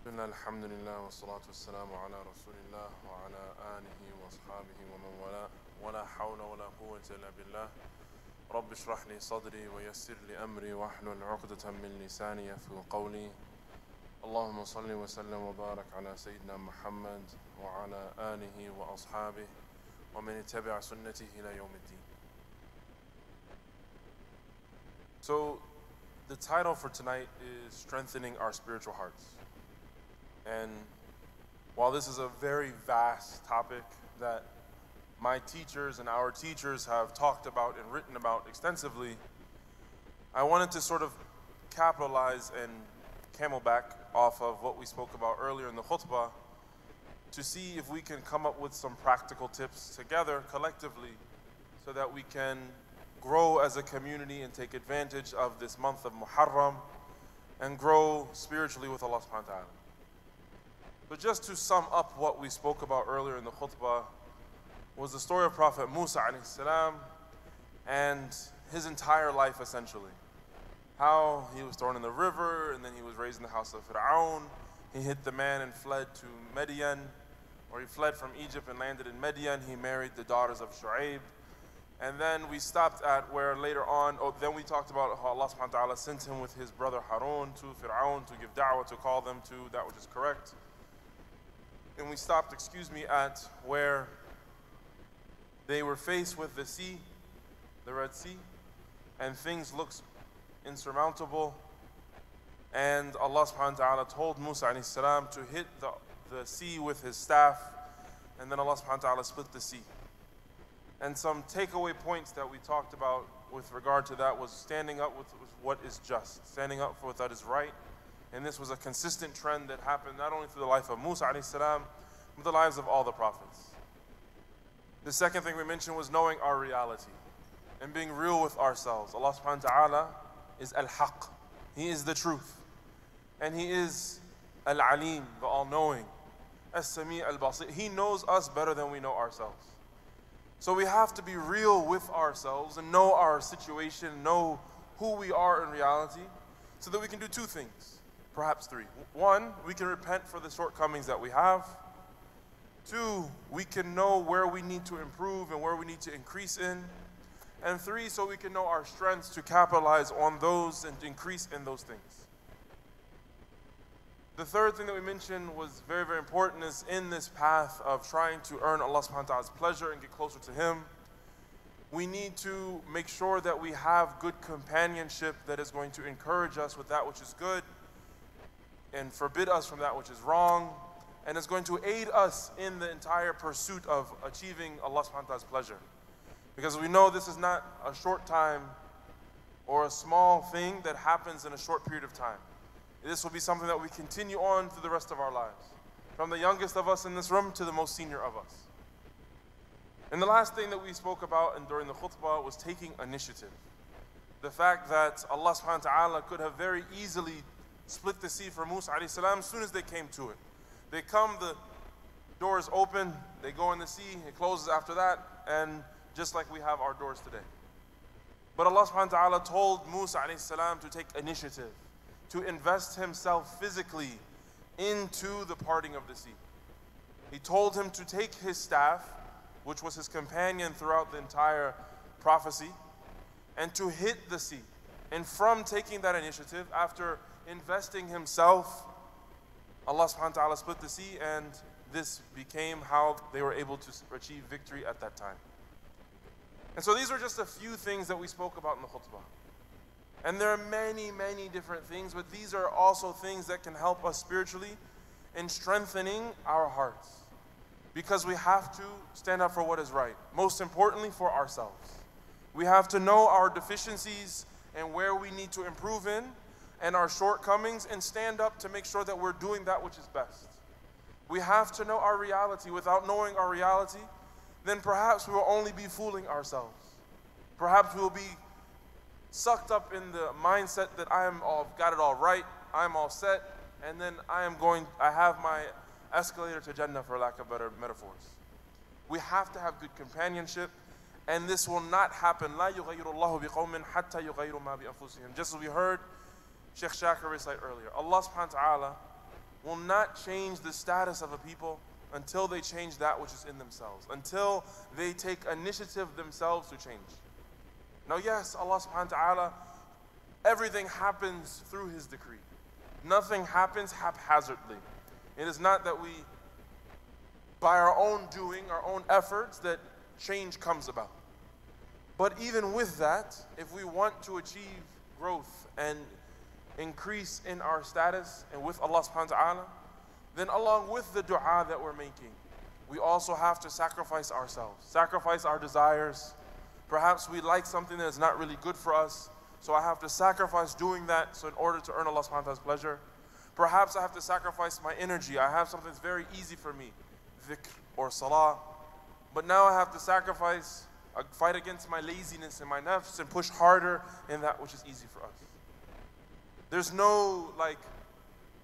الحمد لله والصلاة والسلام على رسول الله وعلى آله وأصحابه ومن والاه ولا حول ولا قوة إلا بالله رب اشرح لي صدري ويسر لي أمري واحلل عقدة من لساني يفقهوا قولي اللهم صل وسلم وبارك على سيدنا محمد وعلى آله وأصحابه ومن اتبع سنته إلى يوم الدين. So the title for tonight is Strengthening Our Spiritual Hearts. And while this is a very vast topic that my teachers and our teachers have talked about and written about extensively, I wanted to sort of capitalize and camelback off of what we spoke about earlier in the khutbah to see if we can come up with some practical tips together collectively so that we can grow as a community and take advantage of this month of Muharram and grow spiritually with Allah subhanahu wa ta'ala. But just to sum up what we spoke about earlier in the khutbah was the story of Prophet Musa alayhi salam and his entire life essentially. How he was thrown in the river and then he was raised in the house of Fir'aun. He hit the man and fled to Midian, or he fled from Egypt and landed in Midian. He married the daughters of Shu'aib. And then we stopped at where later on, then we talked about how Allah subhanahu wa ta'ala sent him with his brother Harun to Fir'aun to give da'wah, to call them to that which is correct. And we stopped, at where they were faced with the sea, the Red Sea, and things looked insurmountable. And Allah subhanahu wa ta'ala told Musa alayhi salam to hit the sea with his staff, and then Allah subhanahu wa ta'ala split the sea. And some takeaway points that we talked about with regard to that was standing up with what is just, standing up for what that is right. And this was a consistent trend that happened not only through the life of Musa alayhi salam, but the lives of all the prophets. The second thing we mentioned was knowing our reality and being real with ourselves. Allah subhanahu wa ta'ala is al-haq. He is the truth. And He is al-alim, the all-knowing, as-sami' al-basir. He knows us better than we know ourselves. So we have to be real with ourselves and know our situation, know who we are in reality, so that we can do two things, perhaps three. One, we can repent for the shortcomings that we have. Two, we can know where we need to improve and where we need to increase in. And three, so we can know our strengths to capitalize on those and increase in those things. The third thing that we mentioned was very, very important is in this path of trying to earn Allah subhanahu wa ta'ala's pleasure and get closer to Him, we need to make sure that we have good companionship that is going to encourage us with that which is good and forbid us from that which is wrong, and is going to aid us in the entire pursuit of achieving Allah subhanahu wa ta'ala's pleasure. Because we know this is not a short time or a small thing that happens in a short period of time. This will be something that we continue on through the rest of our lives, from the youngest of us in this room to the most senior of us. And the last thing that we spoke about and during the khutbah was taking initiative. The fact that Allah subhanahu wa ta'ala could have very easily split the sea for Musa alayhi salam as soon as they came to it. They come, the doors open, they go in the sea, it closes after that, and just like we have our doors today. But Allah subhanahu wa ta'ala told Musa alayhi salam to take initiative, to invest himself physically into the parting of the sea. He told him to take his staff, which was his companion throughout the entire prophecy, and to hit the sea. And from taking that initiative, after investing himself, Allah subhanahu wa ta'ala split the sea, and this became how they were able to achieve victory at that time. And so these are just a few things that we spoke about in the khutbah. And there are many, many different things, but these are also things that can help us spiritually in strengthening our hearts. Because we have to stand up for what is right. Most importantly, for ourselves. We have to know our deficiencies and where we need to improve in, and our shortcomings, and stand up to make sure that we're doing that which is best. We have to know our reality. Without knowing our reality, then perhaps we will only be fooling ourselves. Perhaps we will be sucked up in the mindset that got it all right, I'm all set, and then I have my escalator to Jannah, for lack of better metaphors. We have to have good companionship, and this will not happen. لا يغير الله بقوم حتى يغيروا ما بأنفسهم. Just as we heard Sheikh Shakir recite earlier, Allah subhanahu wa ta'ala will not change the status of a people until they change that which is in themselves, until they take initiative themselves to change. Now yes, Allah subhanahu wa ta'ala, everything happens through His decree. Nothing happens haphazardly. It is not that we, by our own doing, our own efforts, that change comes about. But even with that, if we want to achieve growth and increase in our status and with Allah subhanahu wa ta'ala, then along with the dua that we're making, we also have to sacrifice ourselves, sacrifice our desires. Perhaps we like something that is not really good for us, so I have to sacrifice doing that so in order to earn Allah subhanahu wa ta'ala's pleasure. Perhaps I have to sacrifice my energy. I have something that's very easy for me, dhikr or salah, but now I have to sacrifice, fight against my laziness and my nafs and push harder in that which is easy for us. There's no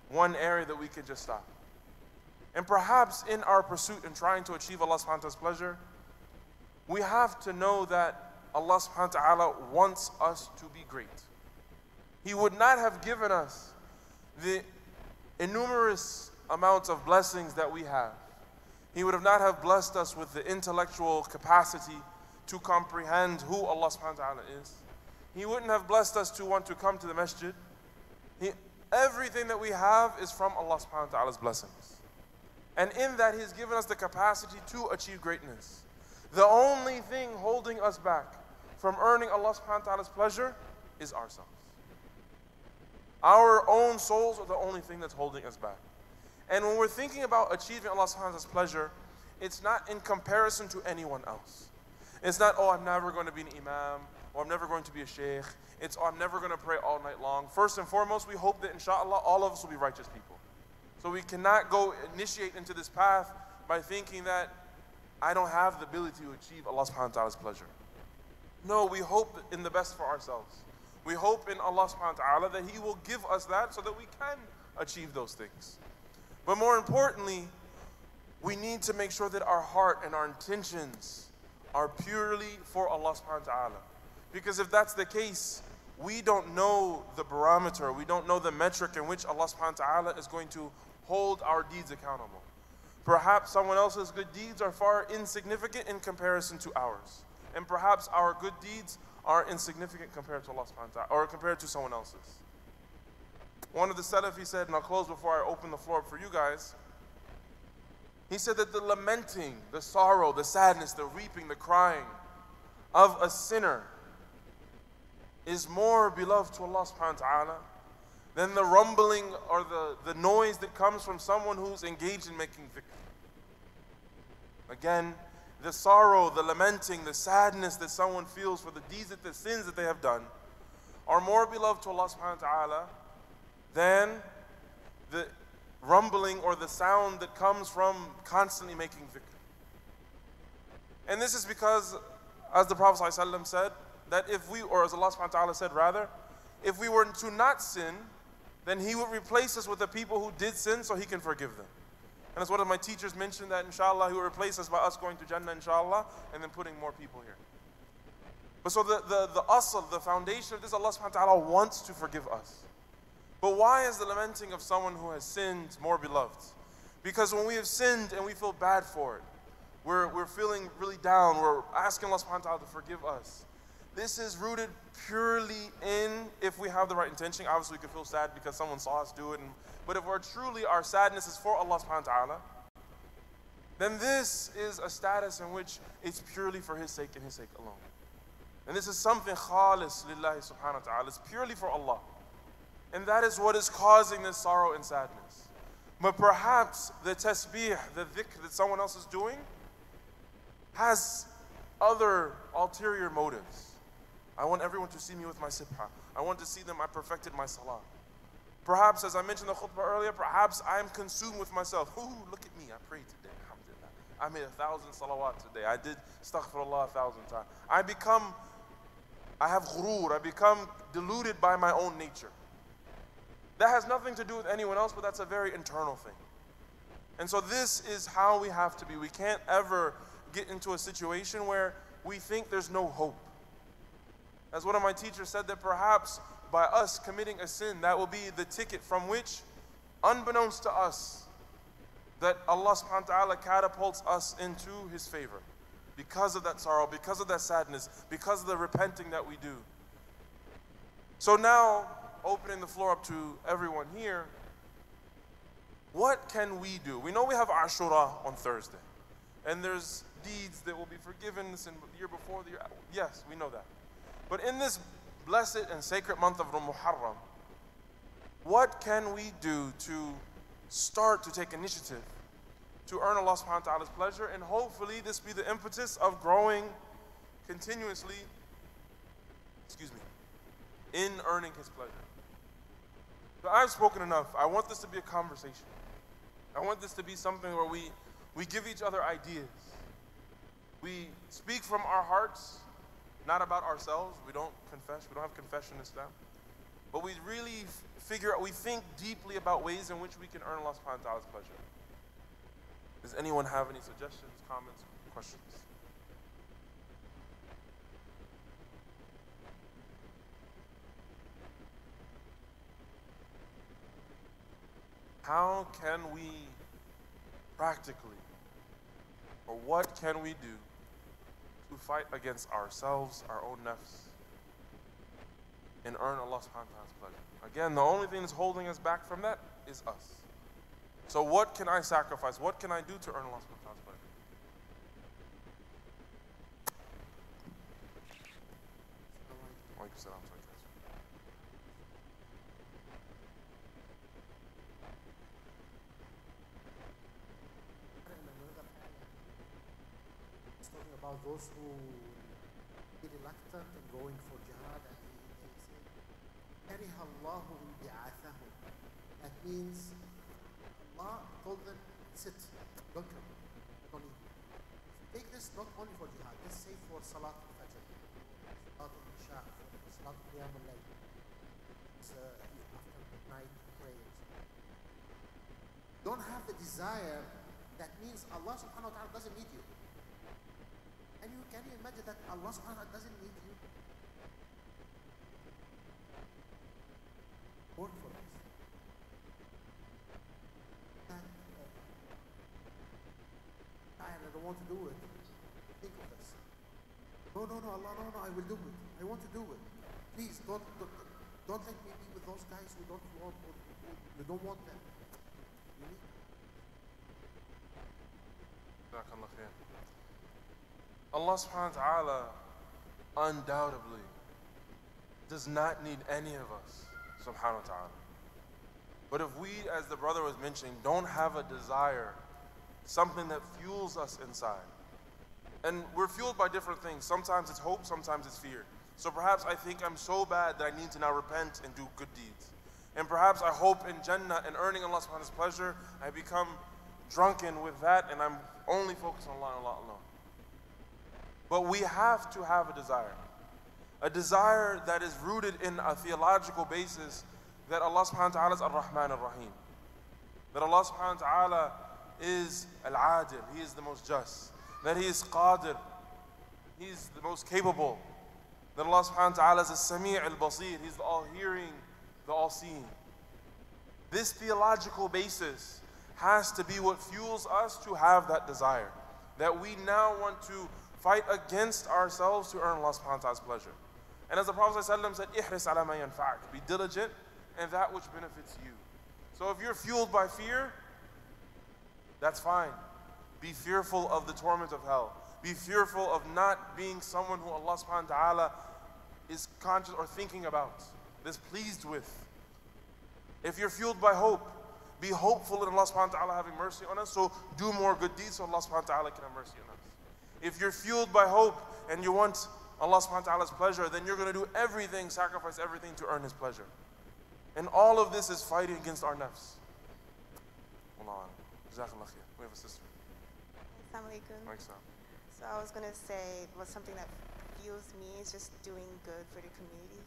one area that we can just stop. And perhaps in our pursuit in trying to achieve Allah subhanahu wa ta'ala's pleasure, we have to know that Allah subhanahu wa ta'ala wants us to be great. He would not have given us the innumerous amounts of blessings that we have. He would have not have blessed us with the intellectual capacity to comprehend who Allah subhanahu wa ta'ala is. He wouldn't have blessed us to want to come to the masjid. Everything that we have is from Allah subhanahu wa ta'ala's blessings. And in that He's given us the capacity to achieve greatness. The only thing holding us back from earning Allah subhanahu wa ta'ala's pleasure is ourselves. Our own souls are the only thing that's holding us back. And when we're thinking about achieving Allah subhanahu wa ta'ala's pleasure, it's not in comparison to anyone else. It's not, oh, I'm never going to be an imam, or I'm never going to be a sheikh. It's, oh, I'm never going to pray all night long. First and foremost, we hope that inshallah all of us will be righteous people. So we cannot go initiate into this path by thinking that I don't have the ability to achieve Allah subhanahu wa ta'ala's pleasure. No, we hope in the best for ourselves. We hope in Allah subhanahu wa ta'ala that He will give us that so that we can achieve those things. But more importantly, we need to make sure that our heart and our intentions are purely for Allah subhanahu wa ta'ala. Because if that's the case, we don't know the barometer, we don't know the metric in which Allah subhanahu wa ta'ala is going to hold our deeds accountable. Perhaps someone else's good deeds are far insignificant in comparison to ours. And perhaps our good deeds are insignificant compared to Allah subhanahu wa ta'ala, or compared to someone else's. One of the Salaf, he said, and I'll close before I open the floor up for you guys, he said that the lamenting, the sorrow, the sadness, the weeping, the crying of a sinner is more beloved to Allah subhanahu wa ta'ala than the rumbling or the noise that comes from someone who's engaged in making dhikr. Again, the sorrow, the lamenting, the sadness that someone feels for the deeds, the sins that they have done are more beloved to Allah subhanahu wa ta'ala than the rumbling or the sound that comes from constantly making dhikr. And this is because, as the Prophet ﷺ said, that if we, or as Allah subhanahu wa ta'ala said rather, if we were to not sin, then He would replace us with the people who did sin so He can forgive them. And as one of my teachers mentioned, that inshallah He will replace us by us going to Jannah inshallah and then putting more people here. But so the asl, the foundation of this, Allah subhanahu wa ta'ala wants to forgive us. But why is the lamenting of someone who has sinned more beloved? Because when we have sinned and we feel bad for it, we're feeling really down, we're asking Allah subhanahu wa ta'ala to forgive us. This is rooted purely in, if we have the right intention, obviously we could feel sad because someone saw us do it, but if we're truly, our sadness is for Allah subhanahu wa ta'ala, then this is a status in which it's purely for His sake and His sake alone. And this is something khalis lillahi subhanahu wa ta'ala, it's purely for Allah. And that is what is causing this sorrow and sadness. But perhaps the tasbih, the dhikr that someone else is doing has other ulterior motives. I want everyone to see me with my sibha. I want to see them, I perfected my salah. Perhaps, as I mentioned in the khutbah earlier, perhaps I am consumed with myself. Ooh, look at me, I prayed today, alhamdulillah. I made 1,000 salawat today. I did astaghfirullah 1,000 times. I have ghurur, I become deluded by my own nature. That has nothing to do with anyone else, but that's a very internal thing. And so this is how we have to be. We can't ever get into a situation where we think there's no hope. As one of my teachers said, that perhaps by us committing a sin, that will be the ticket from which unbeknownst to us, that Allah subhanahu wa ta'ala catapults us into His favor because of that sorrow, because of that sadness, because of the repenting that we do. So now, opening the floor up to everyone here, what can we do? We know we have Ashura on Thursday, and there's deeds that will be forgiven this in the year before the year. Yes, we know that. But in this blessed and sacred month of Muharram, what can we do to start to take initiative to earn Allah subhanahu wa ta'ala's pleasure, and hopefully this be the impetus of growing continuously, in earning His pleasure. So I've spoken enough. I want this to be a conversation. I want this to be something where we give each other ideas. We speak from our hearts, not about ourselves. We don't confess. We don't have confession in Islam. But we really we think deeply about ways in which we can earn Allah subhanahu wa ta'ala's pleasure. Does anyone have any suggestions, comments, questions? How can we practically, or what can we do to fight against ourselves, our own nafs, and earn Allah subhanahu wa ta'ala's pleasure? Again, the only thing that's holding us back from that is us. So what can I sacrifice? What can I do to earn Allah subhanahu wa ta'ala's pleasure? Talking about those who be reluctant in going for jihad, and they say, "Kariha Allahu bi'athahum." That means Allah told them, "Sit, don't come, don't eat." Take this not only for jihad. Let's say for Salat al-Fajr, Salat al-Isha, Salat al-Qiyam al-Layl, after midnight prayers. Don't have the desire. That means Allah subhanahu wa ta'ala doesn't need you. And can you imagine that Allah subhanahu wa ta'ala doesn't need you? Work for us. And I don't want to do it. Think of this. No, Allah, no, I will do it. I want to do it. Please don't let me be with those guys who don't want, who don't want them. You need. Allah subhanahu wa ta'ala undoubtedly does not need any of us, subhanahu wa ta'ala. But if we, as the brother was mentioning, don't have a desire, something that fuels us inside, and we're fueled by different things. Sometimes it's hope, sometimes it's fear. So perhaps I think I'm so bad that I need to now repent and do good deeds. And perhaps I hope in Jannah and earning Allah subhanahu wa ta'ala's pleasure, I become drunken with that and I'm only focused on Allah and Allah alone. But we have to have a desire that is rooted in a theological basis that Allah subhanahu wa ta'ala is Ar-Rahman Ar-Rahim. That Allah subhanahu wa ta'ala is Al-Adil, He is the most just. That He is Qadir, He is the most capable. That Allah subhanahu wa ta'ala is As-Sami' Al-Basir, He's the all-hearing, the all-seeing. This theological basis has to be what fuels us to have that desire. That we now want to fight against ourselves to earn Allah subhanahu wa ta'ala's pleasure. And as the Prophet ﷺ said, "Ihris ala ma yanfa'ak." Be diligent in that which benefits you. So if you're fueled by fear, that's fine. Be fearful of the torment of hell. Be fearful of not being someone who Allah subhanahu wa ta'ala is conscious or thinking about, is pleased with. If you're fueled by hope, be hopeful in Allah subhanahu wa ta'ala having mercy on us, so do more good deeds so Allah subhanahu wa ta'ala can have mercy on us. If you're fueled by hope and you want Allah subhanahu wa ta'ala's pleasure, then you're going to do everything, sacrifice everything to earn His pleasure. And all of this is fighting against our nafs. Wallahu a'lam. Jazakallah khair. We have a sister. Assalamu alaikum. So I was going to say, something that fuels me is just doing good for the community.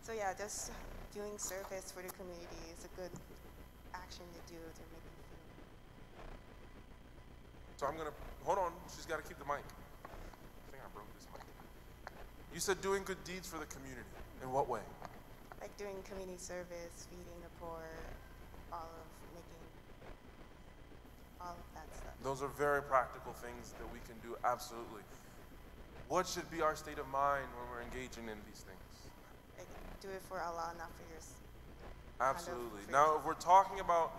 So yeah, just doing service for the community is a good action to do to make me feel. So I'm going to, hold on, she's got to keep the mic. I think I broke this mic. You said doing good deeds for the community. In what way? like doing community service, feeding the poor, making all of that stuff. Those are very practical things that we can do, absolutely. What should be our state of mind when we're engaging in these things? Like, do it for Allah, not for yours. Absolutely. Now, if we're talking about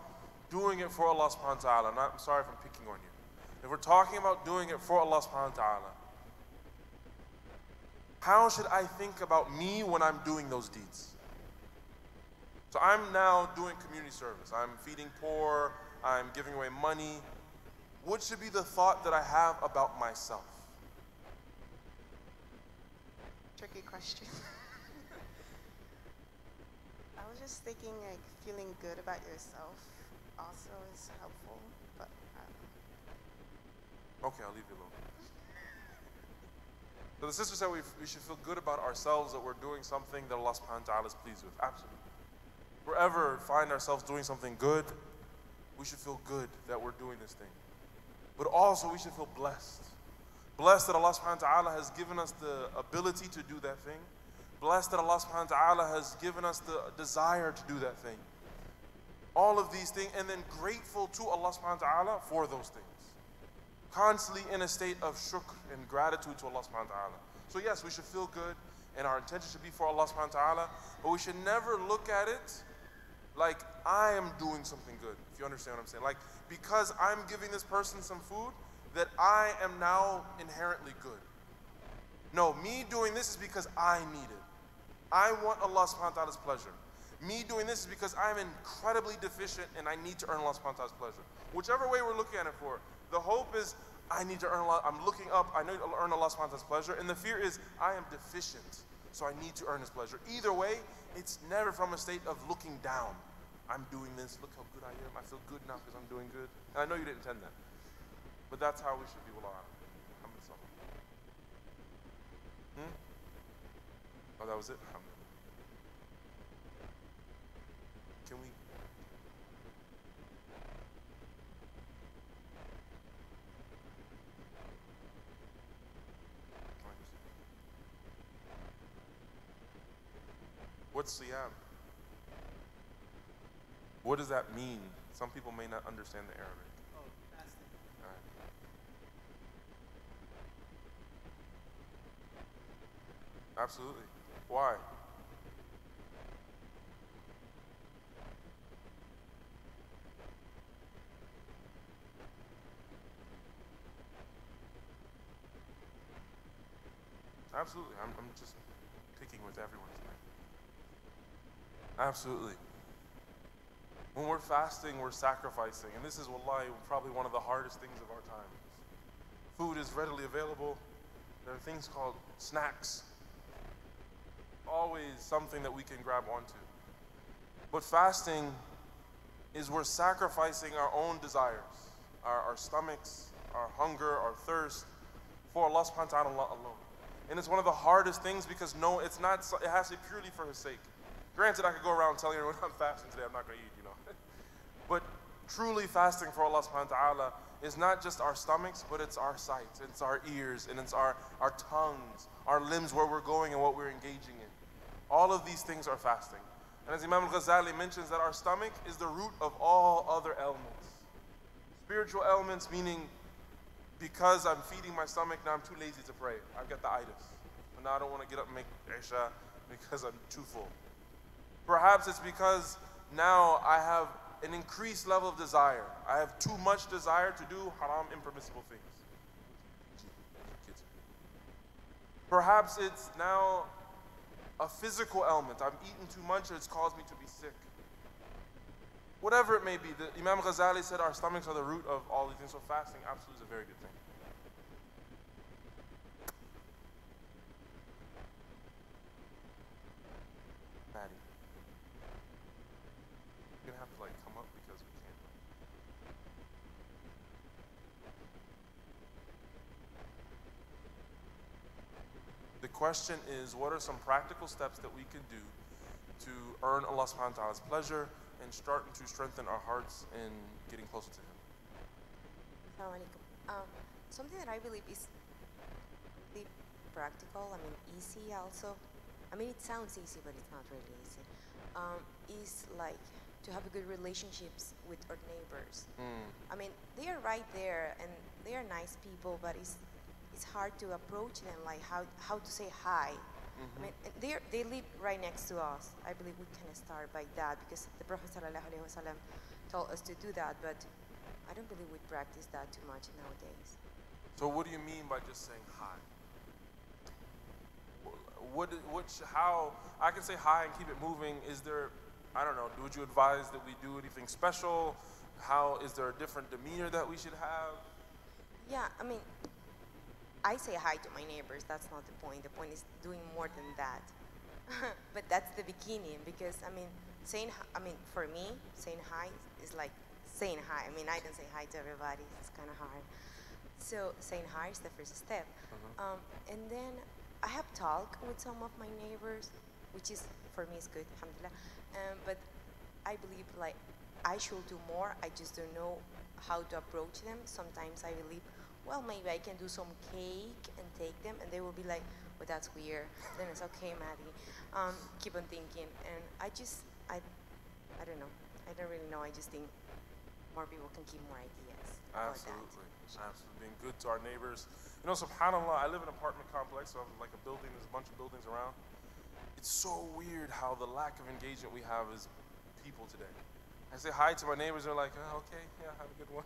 doing it for Allah subhanahu wa ta'ala, I'm sorry if I'm picking on you. If we're talking about doing it for Allah subhanahu wa ta'ala, how should I think about me when I'm doing those deeds? So I'm now doing community service. I'm feeding poor, I'm giving away money. What should be the thought that I have about myself? Tricky question. I was just thinking like feeling good about yourself also is helpful, but I don't know. Okay, I'll leave you alone. So the sister said we should feel good about ourselves, that we're doing something that Allah subhanahu wa ta'ala is pleased with. Absolutely. If we ever find ourselves doing something good, we should feel good that we're doing this thing. But also we should feel blessed. Blessed that Allah subhanahu wa ta'ala has given us the ability to do that thing. Blessed that Allah subhanahu wa ta'ala has given us the desire to do that thing. All of these things, and then grateful to Allah subhanahu wa ta'ala for those things. Constantly in a state of shukr and gratitude to Allah subhanahu wa ta'ala. So yes, we should feel good, and our intention should be for Allah subhanahu wa ta'ala, but we should never look at it like I am doing something good, if you understand what I'm saying. Like, because I'm giving this person some food, that I am now inherently good. No, me doing this is because I need it. I want Allah subhanahu wa ta'ala's pleasure. Me doing this is because I'm incredibly deficient and I need to earn Allah subhanahu wa ta'ala's pleasure. Whichever way we're looking at it for, the hope is I need to earn Allah, I'm looking up, I need to earn Allah subhanahu wa ta'ala's pleasure, and the fear is I am deficient, so I need to earn His pleasure. Either way, it's never from a state of looking down. I'm doing this, look how good I am, I feel good now because I'm doing good. And I know you didn't intend that. But that's how we should be. Wallah. Oh, that was it? Can we? What's siyam? What does that mean? Some people may not understand the Arabic. Oh, fasting. All right. Absolutely. Why? Absolutely. I'm just picking with everyone tonight. Absolutely. When we're fasting, we're sacrificing. And this is, wallahi, probably one of the hardest things of our time. Food is readily available. There are things called snacks. Always something that we can grab onto. But fasting is we're sacrificing our own desires, our stomachs, our hunger, our thirst, for Allah subhanahu wa ta'ala alone. And it's one of the hardest things because no, it's not, it has to be purely for His sake. Granted, I could go around telling everyone I'm fasting today, I'm not going to eat, you know. But truly fasting for Allah subhanahu wa ta'ala is not just our stomachs, but it's our sight, it's our ears, and it's our tongues, our limbs, where we're going and what we're engaging in. All of these things are fasting. And as Imam al-Ghazali mentions, that our stomach is the root of all other ailments. Spiritual ailments, meaning because I'm feeding my stomach, now I'm too lazy to pray. I've got the itis. And now I don't want to get up and make Isha because I'm too full. Perhaps it's because now I have an increased level of desire. I have too much desire to do haram, impermissible things. Perhaps it's now a physical ailment. I've eaten too much and it's caused me to be sick. Whatever it may be, the Imam Ghazali said our stomachs are the root of all these things, so fasting absolutely is a very good thing. Maddie. You're gonna have to come up because we can't. The question is, what are some practical steps that we can do to earn Allah subhanahu wa ta'ala's pleasure and starting to strengthen our hearts in getting closer to Him? Something that I believe is really practical, easy also. I mean, it sounds easy, but it's not really easy. Is like to have a good relationships with our neighbors. I mean, they are right there and they are nice people, but it's hard to approach them, like how to say hi. I mean, they live right next to us. I believe we can start by that because the Prophet ﷺ told us to do that, but I don't believe we practice that too much nowadays. So what do you mean by just saying hi? How I can say hi and keep it moving? Is there, I don't know, would you advise that we do anything special? How, is there a different demeanor that we should have? Yeah, I mean, I say hi to my neighbors, that's not the point. The point is doing more than that. But that's the beginning because, I mean, for me, saying hi is like saying hi. I mean, I don't say hi to everybody, it's kind of hard. So saying hi is the first step. And then I have talked with some of my neighbors, which is, for me, is good, alhamdulillah. But I believe like I should do more. I just don't know how to approach them. Sometimes I believe, well, maybe I can do some cake and take them, and they will be like, well, that's weird. Then it's okay, Maddie. Keep on thinking. And I don't know. I don't really know. I just think more people can keep more ideas about that. Absolutely. Being good to our neighbors. You know, subhanAllah, I live in an apartment complex, so I'm like a building, there's a bunch of buildings around. It's so weird how the lack of engagement we have as people today. I say hi to my neighbors, they're like, oh, okay, yeah, have a good one.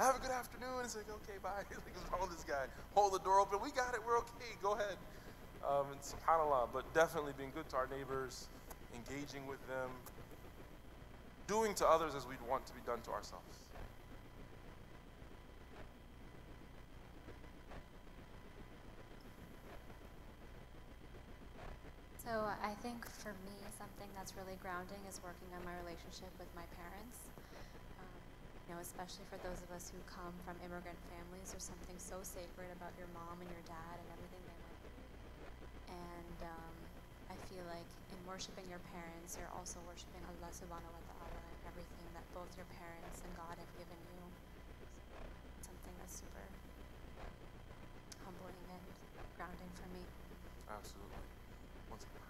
Have a good afternoon. It's like, okay, bye. Like, what's wrong with this guy? Hold the door open. We got it. We're okay. Go ahead. And subhanAllah, but definitely being good to our neighbors, engaging with them, doing to others as we'd want to be done to ourselves. So I think for me, something that's really grounding is working on my relationship with my parents. You know, especially for those of us who come from immigrant families, there's something so sacred about your mom and your dad and everything they went through. And I feel like in worshiping your parents, you're also worshiping Allah subhanahu wa ta'ala and everything that both your parents and God have given you. It's something that's super humbling and grounding for me. Absolutely. Once again.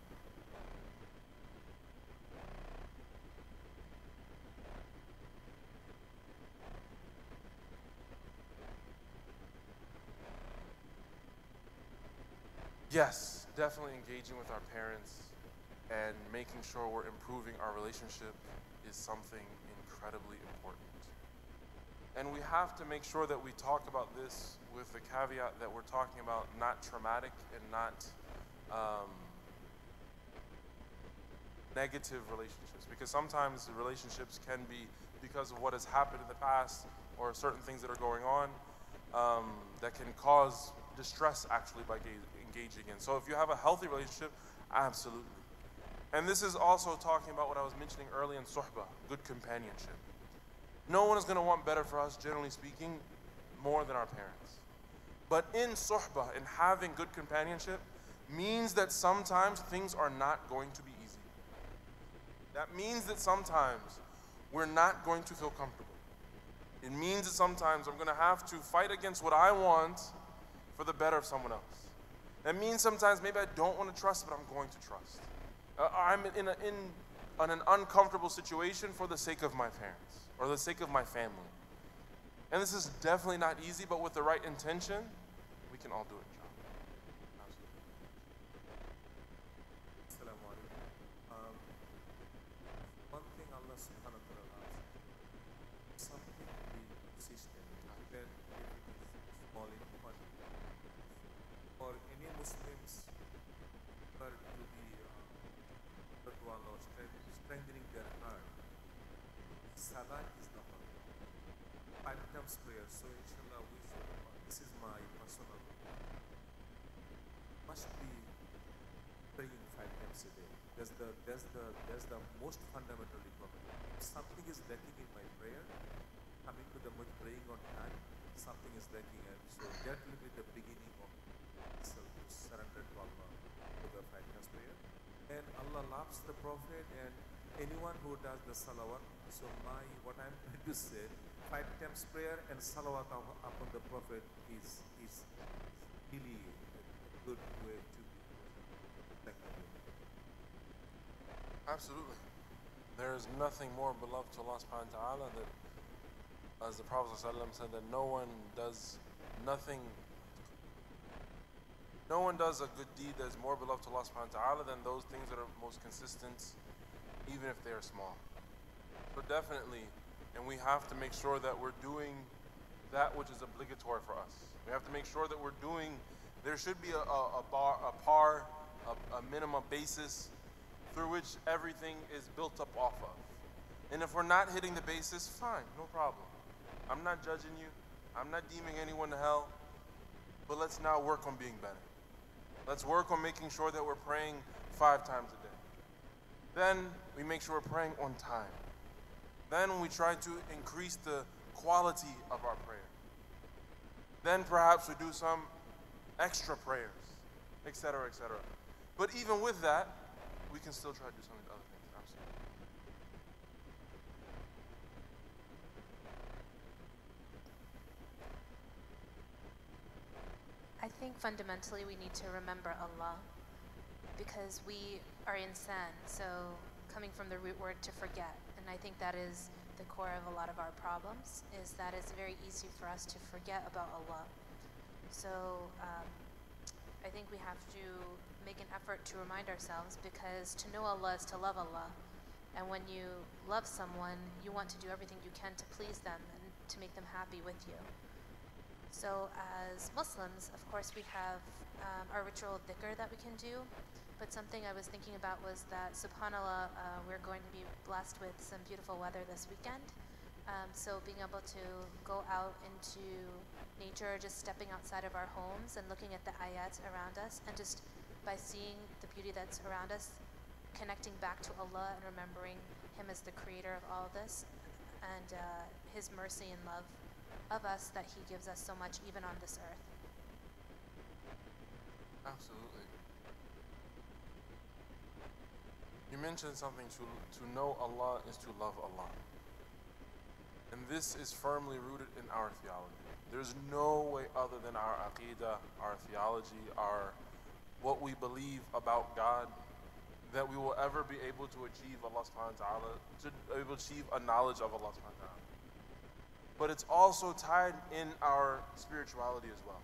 Yes, definitely engaging with our parents and making sure we're improving our relationship is something incredibly important. And we have to make sure that we talk about this with the caveat that we're talking about not traumatic and not negative relationships, because sometimes the relationships can be because of what has happened in the past or certain things that are going on that can cause distress actually by engaging in. So if you have a healthy relationship, absolutely. And this is also talking about what I was mentioning earlier in suhbah, good companionship. No one is going to want better for us, generally speaking, more than our parents. But in suhbah, in having good companionship, means that sometimes things are not going to be easy. That means that sometimes we're not going to feel comfortable. It means that sometimes I'm going to have to fight against what I want for the better of someone else. That means sometimes maybe I don't want to trust, but I'm going to trust. I'm in an uncomfortable situation for the sake of my parents or the sake of my family. And this is definitely not easy, but with the right intention, we can all do it, inshallah. Absolutely. Assalamu alaikum. One thing Allah subhanahu wa ta'ala asks, something to be consistent, even if it is small in quantity. For any Muslims who are to be to Allah strengthening their heart, salah is the one. 5 times prayer. So inshallah we should, this is my personal, must be praying 5 times a day. That's the most fundamental requirement. If something is lacking in my prayer, coming to the praying on time, something is lacking, and so that will be the beginning of surrender to Allah to the 5 times prayer. And Allah loves the Prophet and anyone who does the salawat. So what I'm trying to say, 5 times prayer and salawat upon the Prophet is really a good way to be. Absolutely. There is nothing more beloved to Allah subhanahu wa ta'ala that, as the Prophet ﷺ said, that no one does a good deed that is more beloved to Allah subhanahu wa ta'ala than those things that are most consistent, even if they are small. So definitely, and we have to make sure that we're doing that which is obligatory for us. We have to make sure that we're doing, there should be a minimum basis through which everything is built up off of. And if we're not hitting the basis, fine, no problem. I'm not judging you. I'm not deeming anyone to hell. But let's now work on being better. Let's work on making sure that we're praying 5 times a day. Then we make sure we're praying on time. Then we try to increase the quality of our prayer. Then perhaps we do some extra prayers, etc., etc. But even with that, we can still try to do some of the other things. Absolutely. I think fundamentally we need to remember Allah because we are insan, so coming from the root word to forget. And I think that is the core of a lot of our problems, is that it's very easy for us to forget about Allah. So I think we have to make an effort to remind ourselves, because to know Allah is to love Allah. And when you love someone, you want to do everything you can to please them and to make them happy with you. So as Muslims, of course, we have our ritual dhikr that we can do. But something I was thinking about was that, subhanAllah, we're going to be blessed with some beautiful weather this weekend. So being able to go out into nature, just stepping outside of our homes and looking at the ayats around us, and just by seeing the beauty that's around us, connecting back to Allah and remembering Him as the creator of all of this, and His mercy and love of us that He gives us so much even on this earth. Absolutely. You mentioned something, to know Allah is to love Allah. And this is firmly rooted in our theology. There's no way other than our aqidah, our theology, what we believe about God, that we will ever be able to achieve Allah subhanahu wa ta'ala, to be able to achieve a knowledge of Allah subhanahu wa ta'ala. But it's also tied in our spirituality as well.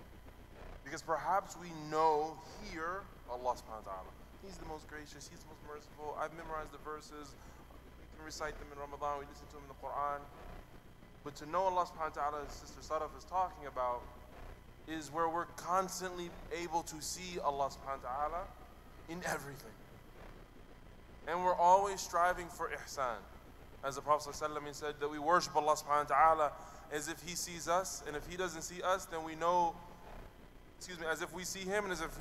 Because perhaps we know here Allah subhanahu wa ta'ala. He's the most gracious, He's the most merciful. I've memorized the verses. We can recite them in Ramadan, we listen to them in the Quran. But to know Allah subhanahu wa ta'ala, as Sister Sadaf is talking about, is where we're constantly able to see Allah subhanahu wa ta'ala in everything. And we're always striving for ihsan. As the Prophet ﷺ said, that we worship Allah subhanahu wa ta'ala as if He sees us, and if He doesn't see us, then we know, as if we see Him, and as if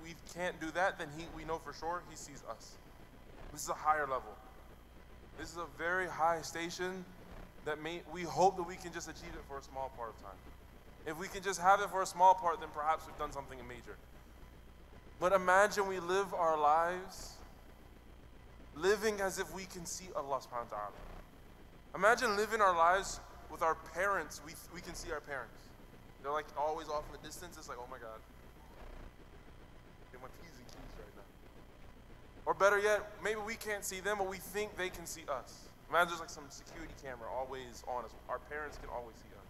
we can't do that, then we know for sure He sees us. This is a higher level. This is a very high station that we hope that we can just achieve it for a small part of time. If we can just have it for a small part, then perhaps we've done something major. But imagine we live our lives living as if we can see Allah subhanahu wa ta'ala. Imagine living our lives with our parents. We can see our parents. They're like always off in the distance. It's like, oh my God. Get my P's and Q's right now. Or better yet, maybe we can't see them, but we think they can see us. Imagine there's like some security camera always on us. Our parents can always see us.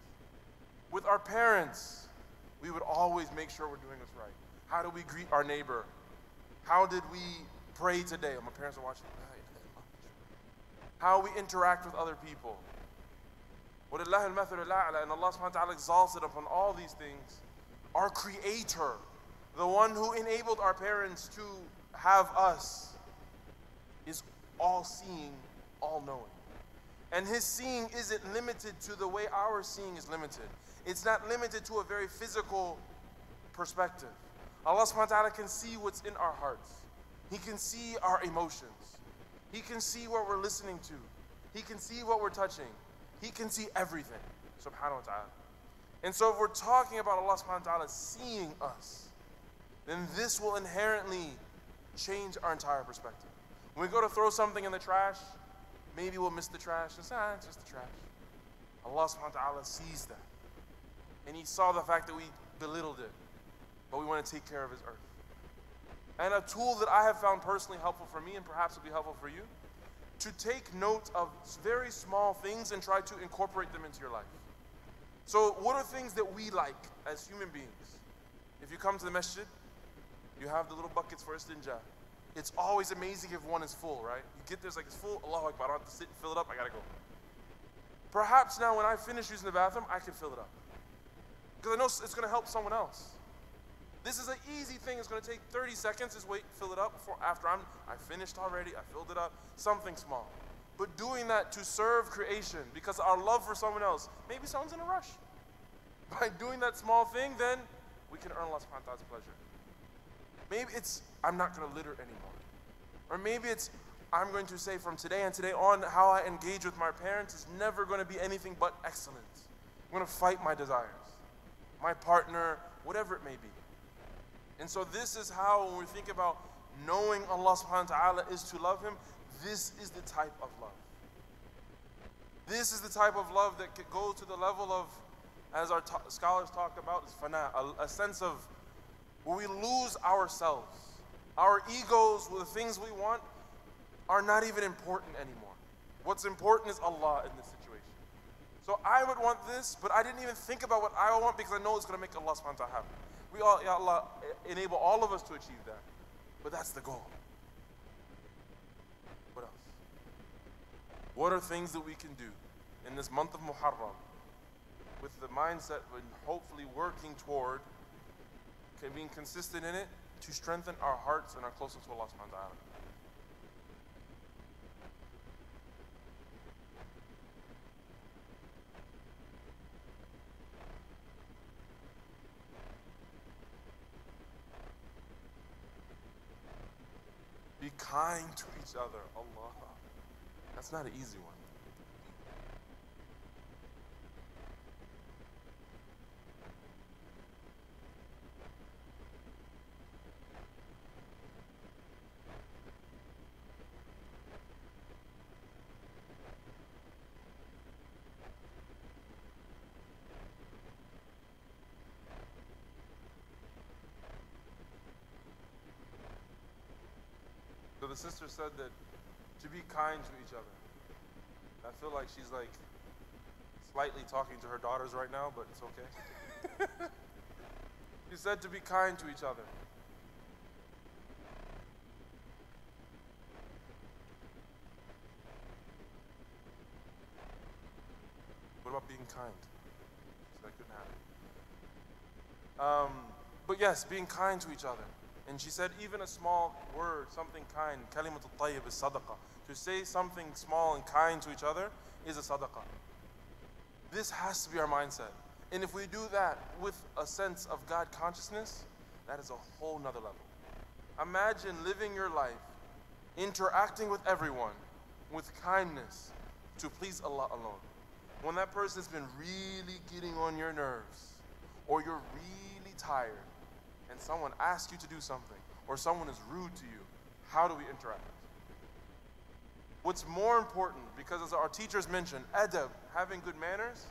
With our parents, we would always make sure we're doing this right. How do we greet our neighbor? How did we pray today? Oh, my parents are watching. How we interact with other people. وَلِلَّهِ الْمَثَلُ الْأَعْلَى, and Allah subhanahu wa ta'ala exalted upon all these things. Our Creator, the one who enabled our parents to have us, is all-seeing, all-knowing. And His seeing isn't limited to the way our seeing is limited. It's not limited to a very physical perspective. Allah subhanahu wa ta'ala can see what's in our hearts. He can see our emotions. He can see what we're listening to. He can see what we're touching. He can see everything, subhanahu wa ta'ala. And so if we're talking about Allah subhanahu wa ta'ala seeing us, then this will inherently change our entire perspective. When we go to throw something in the trash, maybe we'll miss the trash and say, it's just the trash. Allah subhanahu wa ta'ala sees that. And He saw the fact that we belittled it, but we want to take care of His earth. and a tool that I have found personally helpful for me and perhaps will be helpful for you, to take note of very small things and try to incorporate them into your life. So what are things that we like as human beings? If you come to the masjid, you have the little buckets for istinja. It's always amazing if one is full, right? You get there, it's like it's full, Allahu Akbar, I don't have to sit and fill it up, I gotta go. Perhaps now when I finish using the bathroom, I can fill it up. Because I know it's gonna help someone else. This is an easy thing, it's gonna take 30 seconds, just wait, fill it up before, after I finished already, I filled it up, something small. But doing that to serve creation, because our love for someone else, maybe someone's in a rush. By doing that small thing, then we can earn Allah subhanahu wa ta'ala's pleasure. Maybe it's, I'm not gonna litter anymore. Or maybe it's, I'm going to say from today and today on, how I engage with my parents is never gonna be anything but excellent. I'm gonna fight my desires, my partner, whatever it may be. And so this is how, when we think about knowing Allah subhanahu wa ta'ala is to love Him, this is the type of love. This is the type of love that could go to the level of, as our scholars talk about, is fana, a sense of where we lose ourselves. Our egos, the things we want, are not even important anymore. What's important is Allah in this situation. So I would want this, but I didn't even think about what I want because I know it's going to make Allah subhanahu wa ta'ala happy. We all, Ya Allah, enable all of us to achieve that. But that's the goal. What else? What are things that we can do in this month of Muharram with the mindset and hopefully working toward being consistent in it to strengthen our hearts and our closeness to Allah subhanahu wa ta'ala? Be kind to each other. Allah. That's not an easy one. So the sister said that to be kind to each other. I feel like she's like slightly talking to her daughters right now, but it's okay. She said to be kind to each other. What about being kind? So that couldn't happen. But yes, being kind to each other. And she said even a small word, something kind, kalimatul tayyib is sadaqah. To say something small and kind to each other is a sadaqah. This has to be our mindset. And if we do that with a sense of God consciousness, that is a whole nother level. Imagine living your life, interacting with everyone with kindness to please Allah alone. When that person's been really getting on your nerves, or you're really tired, and someone asks you to do something, or someone is rude to you, how do we interact? What's more important, because as our teachers mentioned, adab, having good manners,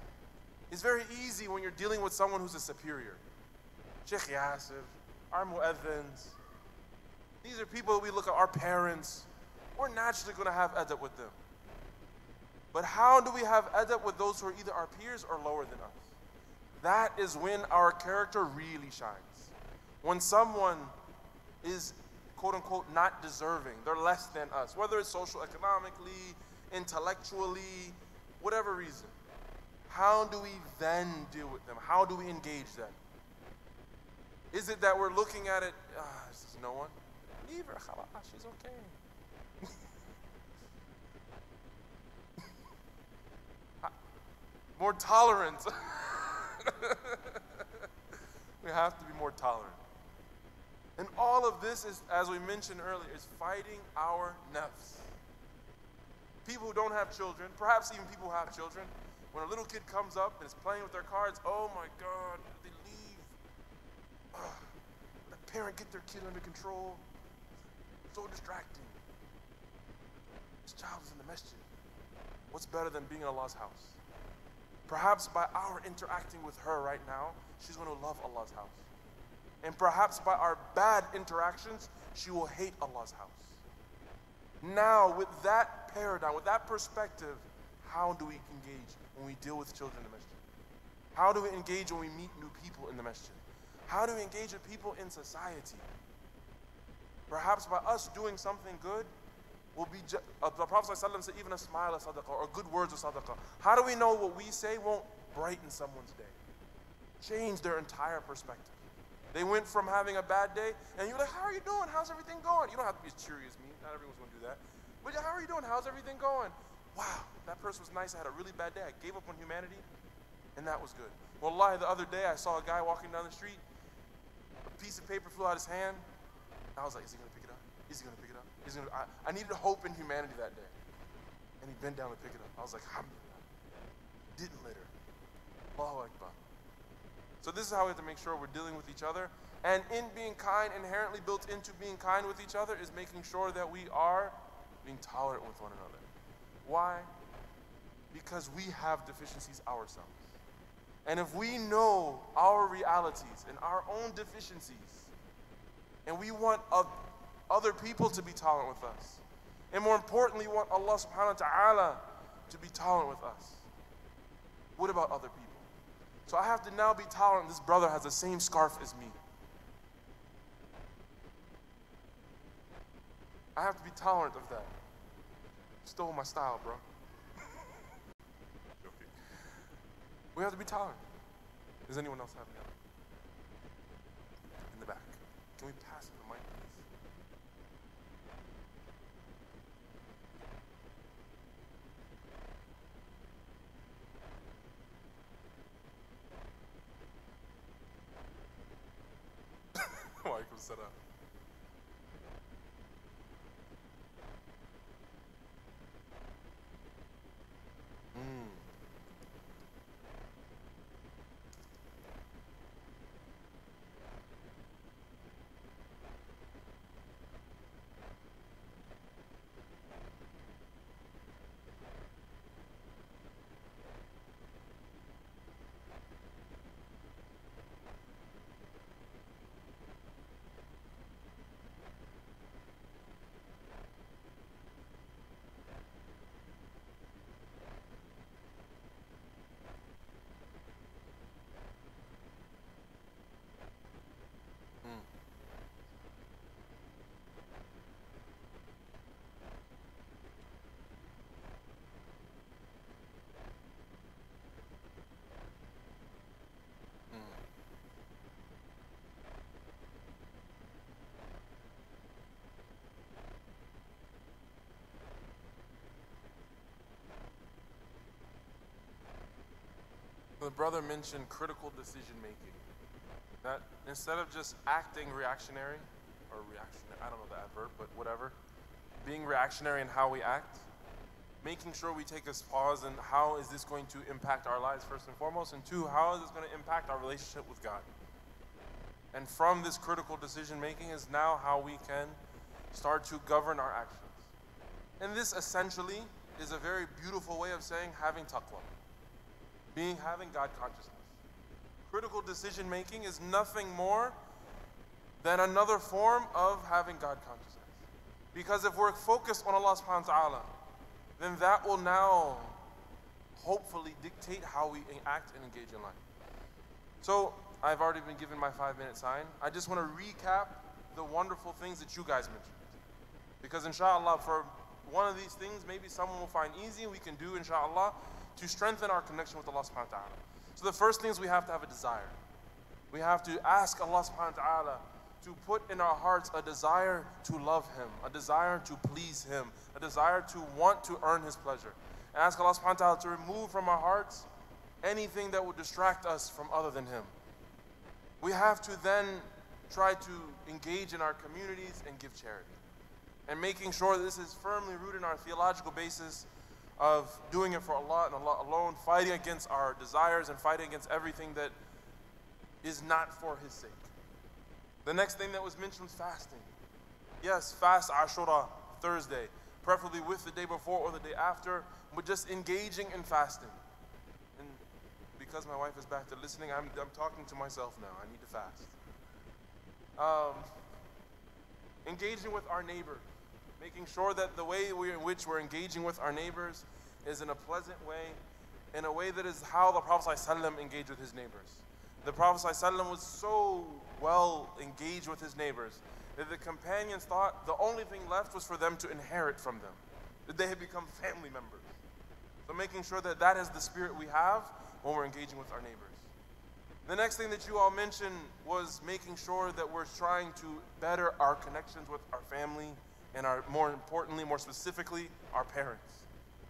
is very easy when you're dealing with someone who's a superior. Sheikh Yasif, our mu'adhins, these are people that we look at, our parents, we're naturally going to have adab with them. But how do we have adab with those who are either our peers or lower than us? That is when our character really shines. When someone is, quote unquote, not deserving, they're less than us, whether it's social, economically, intellectually, whatever reason, how do we then deal with them? How do we engage them? Is it that we're looking at it, this is no one? Leave her, Halaqa, she's okay. More tolerance. We have to be more tolerant. And all of this is, as we mentioned earlier, is fighting our nafs. People who don't have children, perhaps even people who have children, when a little kid comes up and is playing with their cards, oh my God, they leave. The parent get their kid under control. So distracting. This child is in the masjid. What's better than being in Allah's house? Perhaps by our interacting with her right now, she's going to love Allah's house. And perhaps by our bad interactions, she will hate Allah's house. Now, with that paradigm, with that perspective, how do we engage when we deal with children in the masjid? How do we engage when we meet new people in the masjid? How do we engage with people in society? Perhaps by us doing something good, will be the Prophet ﷺ said even a smile of sadaqah or good words of sadaqah. How do we know what we say won't brighten someone's day? Change their entire perspective. They went from having a bad day, and you're like, how are you doing? How's everything going? You don't have to be as cheery as me. Not everyone's going to do that. But how are you doing? How's everything going? Wow, that person was nice. I had a really bad day. I gave up on humanity, and that was good. Wallahi, the other day I saw a guy walking down the street. A piece of paper flew out his hand. I was like, is he going to pick it up? Is he going to pick it up? I needed hope in humanity that day. And he bent down to pick it up. I was like, alhamdulillah. Didn't litter. Allahu Akbar. So this is how we have to make sure we're dealing with each other. And in being kind, inherently built into being kind with each other is making sure that we are being tolerant with one another. Why? Because we have deficiencies ourselves. And if we know our realities and our own deficiencies, and we want other people to be tolerant with us, and more importantly, we want Allah subhanahu wa ta'ala to be tolerant with us, what about other people? So I have to now be tolerant. This brother has the same scarf as me. I have to be tolerant of that. Stole my style, bro. Okay. We have to be tolerant. Does anyone else have that? In the back. Can we pass the mic, please? Walaikum salam. The brother mentioned critical decision making. That instead of just acting reactionary, I don't know the adverb, but whatever, being reactionary in how we act, making sure we take a pause and how is this going to impact our lives first and foremost, and two, how is this going to impact our relationship with God? And from this critical decision making is now how we can start to govern our actions. And this essentially is a very beautiful way of saying having taqwa. Having God consciousness. Critical decision making is nothing more than another form of having God consciousness. Because if we're focused on Allah subhanahu wa ta'ala, then that will now hopefully dictate how we act and engage in life. So I've already been given my 5-minute sign. I just want to recap the wonderful things that you guys mentioned. Because inshallah, for one of these things, maybe someone will find easy, we can do inshallah, to strengthen our connection with Allah subhanahu wa ta'ala. So the first thing is we have to have a desire. We have to ask Allah subhanahu wa ta'ala to put in our hearts a desire to love Him, a desire to please Him, a desire to want to earn His pleasure. And ask Allah subhanahu wa ta'ala to remove from our hearts anything that would distract us from other than Him. We have to then try to engage in our communities and give charity. And making sure that this is firmly rooted in our theological basis of doing it for Allah and Allah alone, fighting against our desires and fighting against everything that is not for His sake. The next thing that was mentioned was fasting. Yes, fast Ashura, Thursday, preferably with the day before or the day after, but just engaging in fasting. And because my wife is back to listening, I'm talking to myself now. I need to fast. Um, engaging with our neighbors, making sure that the way in which we're engaging with our neighbors is in a pleasant way, in a way that is how the Prophet ﷺ engaged with his neighbors. The Prophet ﷺ was so well engaged with his neighbors that the companions thought the only thing left was for them to inherit from them, that they had become family members. So making sure that that is the spirit we have when we're engaging with our neighbors. The next thing that you all mentioned was making sure that we're trying to better our connections with our family and our, more importantly, more specifically, our parents.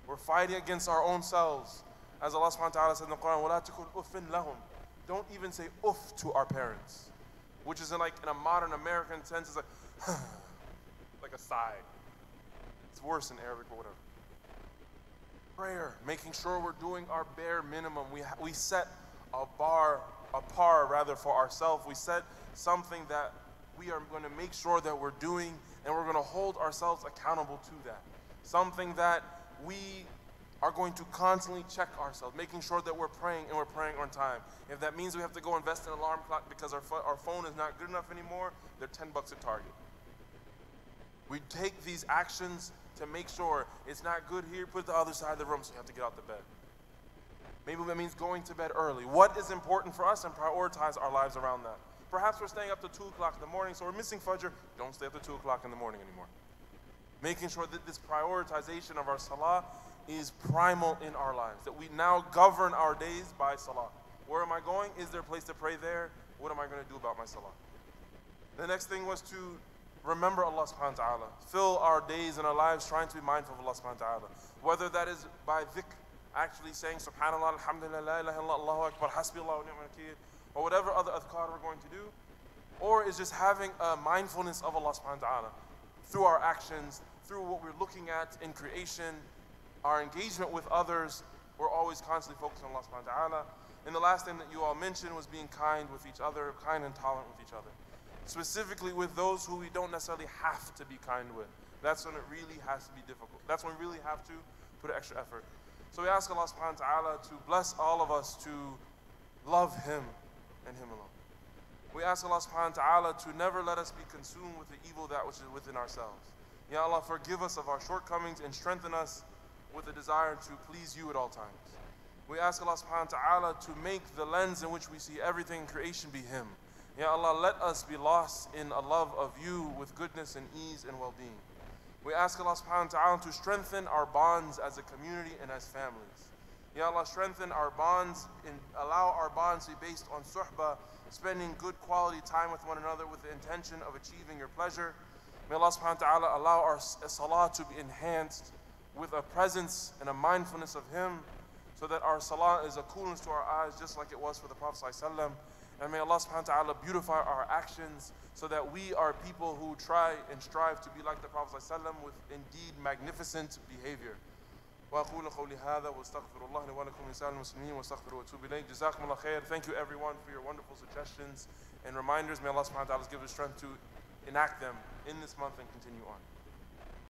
We're fighting against our own selves. As Allah subhanahu wa ta'ala said in the Quran, وَلَا تَكُنْ أُفٍّ لَهُمْ. Don't even say uff to our parents, which is in a modern American sense, is like, like a sigh. It's worse in Arabic or whatever. Prayer, making sure we're doing our bare minimum. We set a par for ourselves. We set something that we are going to make sure that we're doing, and we're going to hold ourselves accountable to that. Something that we are going to constantly check ourselves, making sure that we're praying and we're praying on time. If that means we have to go invest in an alarm clock because our phone is not good enough anymore, they're $10 at Target. We take these actions to make sure it's not good here, put it the other side of the room so you have to get out the bed. Maybe that means going to bed early. What is important for us, and prioritize our lives around that. Perhaps we're staying up to 2 o'clock in the morning, so we're missing Fajr. Don't stay up to 2 o'clock in the morning anymore. Making sure that this prioritization of our salah is primal in our lives, that we now govern our days by salah. Where am I going? Is there a place to pray there? What am I going to do about my salah? The next thing was to remember Allah subhanahu wa ta'ala. Fill our days and our lives trying to be mindful of Allah subhanahu wa ta'ala. Whether that is by dhikr, actually saying subhanallah, alhamdulillah, la ilaha illallah, Allahu akbar, hasbi Allah wa ni'mal wakeel, or whatever other adhkar we're going to do, or is just having a mindfulness of Allah subhanahu wa ta'ala through our actions, through what we're looking at in creation, our engagement with others. We're always constantly focused on Allah subhanahu wa ta'ala. And the last thing that you all mentioned was being kind with each other, kind and tolerant with each other. Specifically with those who we don't necessarily have to be kind with. That's when it really has to be difficult. That's when we really have to put extra effort. So we ask Allah subhanahu wa ta'ala to bless all of us to love Him and Him alone. We ask Allah subhanahu wa ta'ala to never let us be consumed with the evil that which is within ourselves. Ya Allah, forgive us of our shortcomings and strengthen us with a desire to please You at all times. We ask Allah subhanahu wa ta'ala to make the lens in which we see everything in creation be Him. Ya Allah, let us be lost in a love of You with goodness and ease and well-being. We ask Allah subhanahu wa ta'ala to strengthen our bonds as a community and as families. Ya Allah, strengthen our bonds and allow our bonds to be based on suhbah, spending good quality time with one another with the intention of achieving Your pleasure. May Allah subhanahu wa ta'ala allow our salah to be enhanced with a presence and a mindfulness of Him, so that our salah is a coolness to our eyes just like it was for the Prophet ﷺ. And may Allah subhanahu wa ta'ala beautify our actions so that we are people who try and strive to be like the Prophet ﷺ with indeed magnificent behavior. وأقول قولي هذا واستغفر الله لي ولكم ولسائر المسلمين واستغفر وأتوب إليه. جزاكم الله خير. Thank you everyone for your wonderful suggestions and reminders. May Allah subhanahu wa ta'ala give us strength to enact them in this month and continue on.